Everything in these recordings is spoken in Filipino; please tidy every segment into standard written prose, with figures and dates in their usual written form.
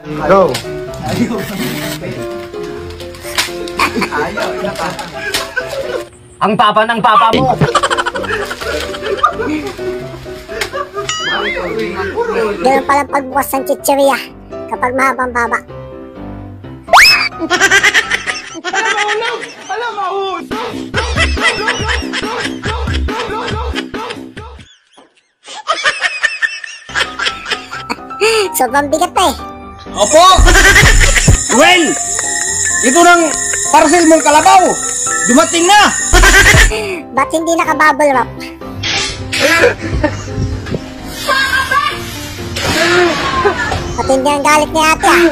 Go! Ang papa ng papa mo! Ganun palang pagbukas ng chichirya kapag mahabang baba. Sobrang bigat eh. Opo! Well, ito ng parcel mong kalabaw. Dumating na! Ba't hindi naka-bubble wrap? Matindi ang galit ni ate ah.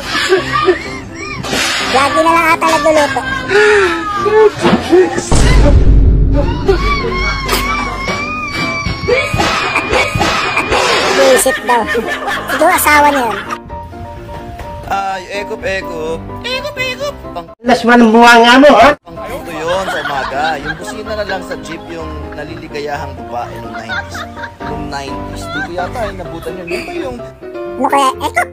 Lagi na lang ata nagluluto. Buisit daw. Siguro asawa niya yun. Ay, ekop. Las man ang buwanga mo, ha? Ito yun sa umaga. Yung busina na lang sa jeep yung naliligayahang babae noong 90s. Noong 90s. Dito yata ay nabutan yun. Ito yung... Ano kaya? Ekop!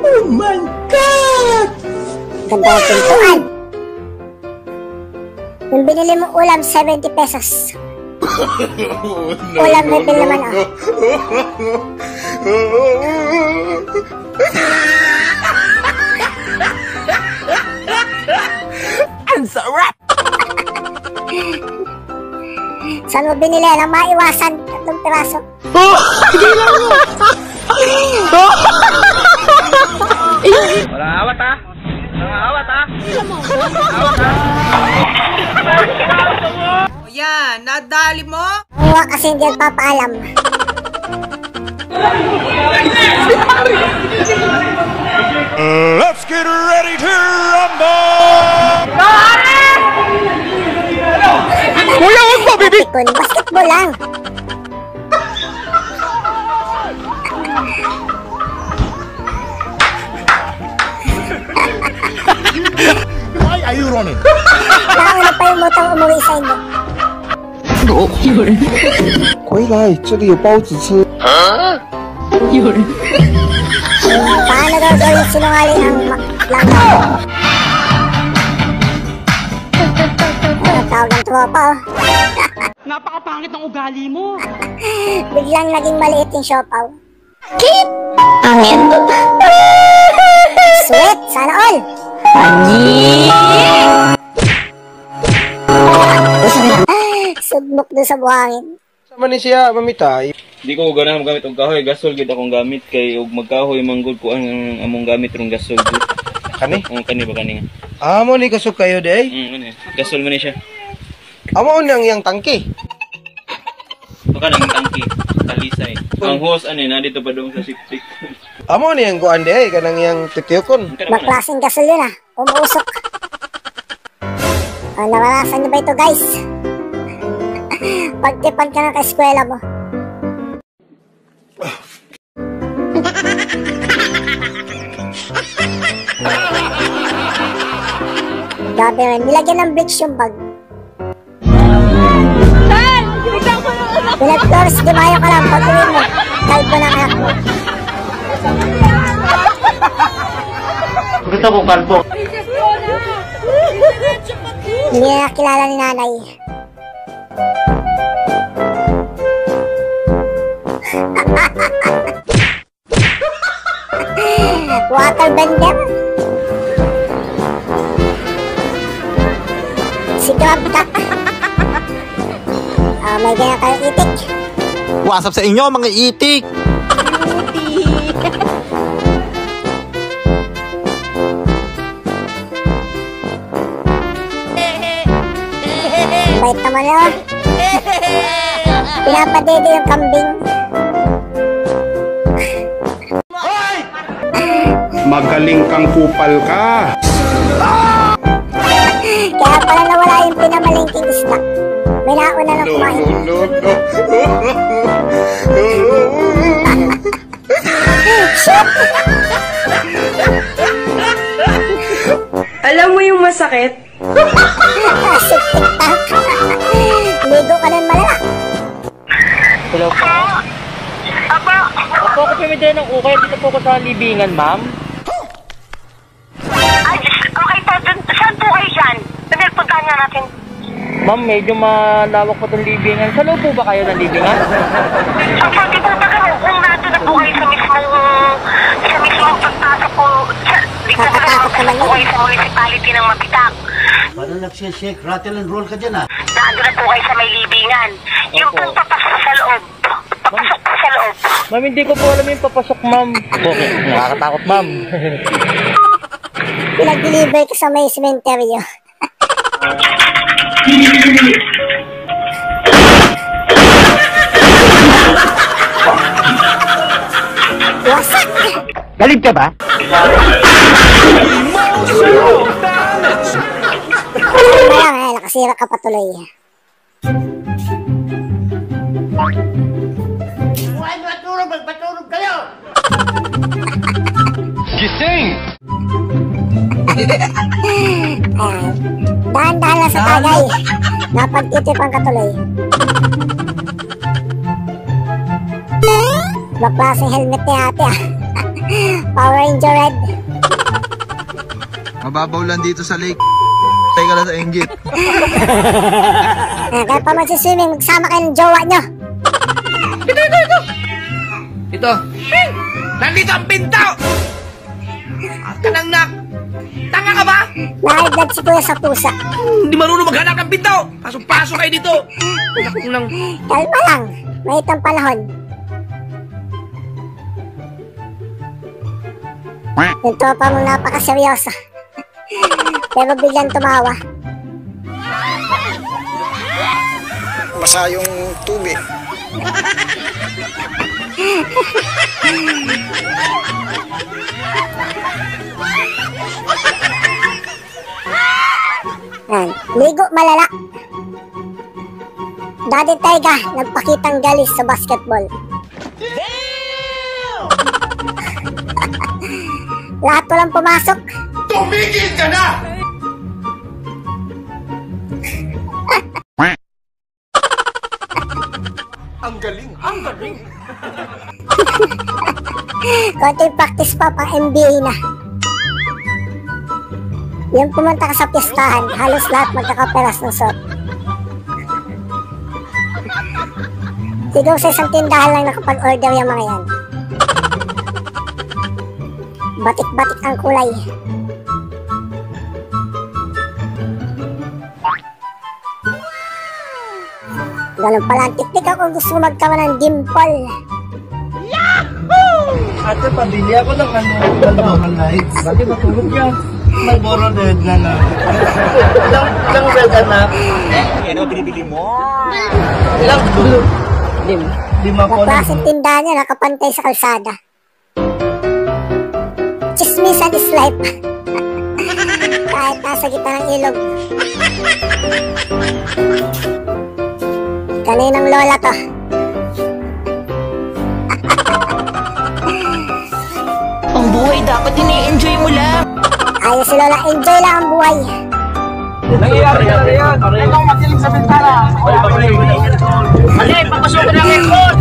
Oh my God! Ganda ng pintuan. Yung binili mong ulam, 70 pesos. Ulam refill naman ah. Ang sarap! Saan mo binili? Nang maiwasan 3 piraso. Wala awat ha? O yan, nadali mo? Huwag kasi hindi nagpapaalam. Let's get ready to rumble! Kuya, huwag mo, baby! Basketball lang. Why are you running? Nakauna pa yung motang umuwi sa inyo. 回来，这里有包子吃。 Paano gagawin sinungaling ang langaw? Ang tawag ng tropa oh. Napakapangit ng ugali mo. Biglang naging maliit yung siopaw. Kit! Angin. Sweet! Sana all! Submok doon sa buhangin. Sama ni siya mamitay. Di ko ganahan magamit og kahoy, gasol gid akong gamit kay og magkahoy manggod ko ang among gamit rong gasol gud. Kani? Kani ba kani nga? Amo ni kasuk kayo day. Kani. Gasol man ni siya. Amo nang yang tangki. Baka nang tangki, talisay. Ang hose ani na dito pa dong sa sipsik. Amo ni yang kuan day kanang yang titiyokon. Magklaseng gasol yun ah. Umuusok. Naranasan niyo ba ito guys? Pagtipan ka na ka-eskwela mo. Grabe rin, nilagyan ng bricks yung bag. Pinag-flores, di mayo ka lang, pag-uwi mo. Kahit mo ng anak mo. Gusto ko kalbo. Hindi na nakilala ni nanay. Waterbender. Si Grab ka. May ganyan kayong itik. What's up sa inyo mga itik? Bait naman yun. Pinapadede yung kambing. Magaling kang kupal ka. Kaya pala nawala yung pinamalingking isda. May nauna lang kumain. Shit! Alam mo yung masakit? Shit, tiktak. Ligo ka nun malala. Hello po. Apo! po ako pumidala ng ukay. Dito po ako sa libingan, ma'am. Ay, okay po. Saan po kayo dyan? Pinagpuntahan nga natin. Ma'am, medyo malawak po itong libingan. Sa loob po ba kayo ng libingan? So, pwede po ba kayo kung nandun na po kayo sa mismong pagpasok po, di po ba naman po kayo sa municipality ng Mapitak? Paano nagsishake, rattle and roll ka dyan ah? Nandun na po kayo sa may libingan. Yung pong papasok sa loob. Papasok po sa loob. Ma'am, hindi ko po alam yung papasok, ma'am. Okay, nakakatakot, ma'am. Pinag-deliver ko sa may sementeryo. Wasak! Galit ka ba? Kaya nakasira ka patuloy. Dahan-dahan lang sa tagay. Napag-itipan ka tuloy. Baklaseng helmet ni ate ah. Power Ranger Red. Mababaw lang dito sa lake. Tayo ka lang sa inggit. Kaya pa magsiswimming, magsama kayo ng jowa nyo. Ito. Nandito ang pinto! At ka nang tanga ka ba? Nahidad si kuya sa pusa. Hindi marunong maghanap ng pinto! Pasok-pasok kayo dito! Kalma lang, may itang panahon. Yung tropa mong napakaseryoso. Pero biglang tumawa. Basa yung tubig. Yan, ligo malala. Daddy Taiga, nagpakitang galis sa basketball. Lahat walang pumasok. Tumigil ka na! Ang galing, ang galing. Konting practice pa pang NBA na. Yung pumunta ka sa pistahan, halos lahat magkakaperas ng suot. Siguro sa isang tindahan lang nakapag-order yung mga yan. Batik-batik ang kulay. Ganun pala ang tiktik ako gusto magkaroon ng dimple. Ate, pabili ako ng Malboro Lights. Bakit matulog yan? Malboro Red na lang. Ilang red anak? Ano binibili mo? Ilang blue? Lima ko Ang lang. klaseng tindahan niya nakapantay sa kalsada. Chismisan is life. Kahit nasa gitna ng ilog. Kaninang lola to? Ang buhay dapat ini-enjoy mo lang. Ayos si lola, enjoy lang ang buhay. Nangyayari na rin yan. Ikaw makiling sa bintana. Mali, papasok na ang aircon.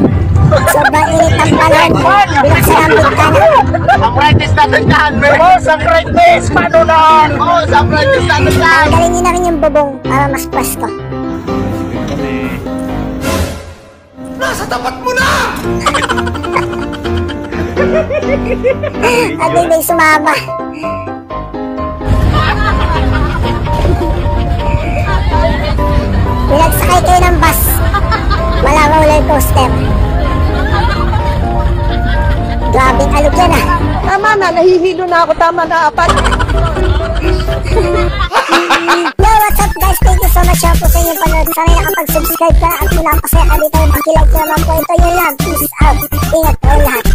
Sobrang init ang panahon. Binaksan ang bintana. Ang brightest na tindahan. Boss, ang brightest. Paano na? Boss, ang brightest na tindahan. Tanggalin niyo na rin yung bubong para mas presko. Nasa tapat mo na! Agay may sumama. Pinagsakay kayo ng bus. Wala roller coaster. Grabing alog yan ah. Tama na, nahihilo na ako. Tama na, apat. Yo, what's up guys? Thank you so much po sa inyong panood. Sana nakapag-subscribe ka at mula pasaya ka dito. Pakilike ko naman po. Ito yun lang. Peace out. Ingat po lahat.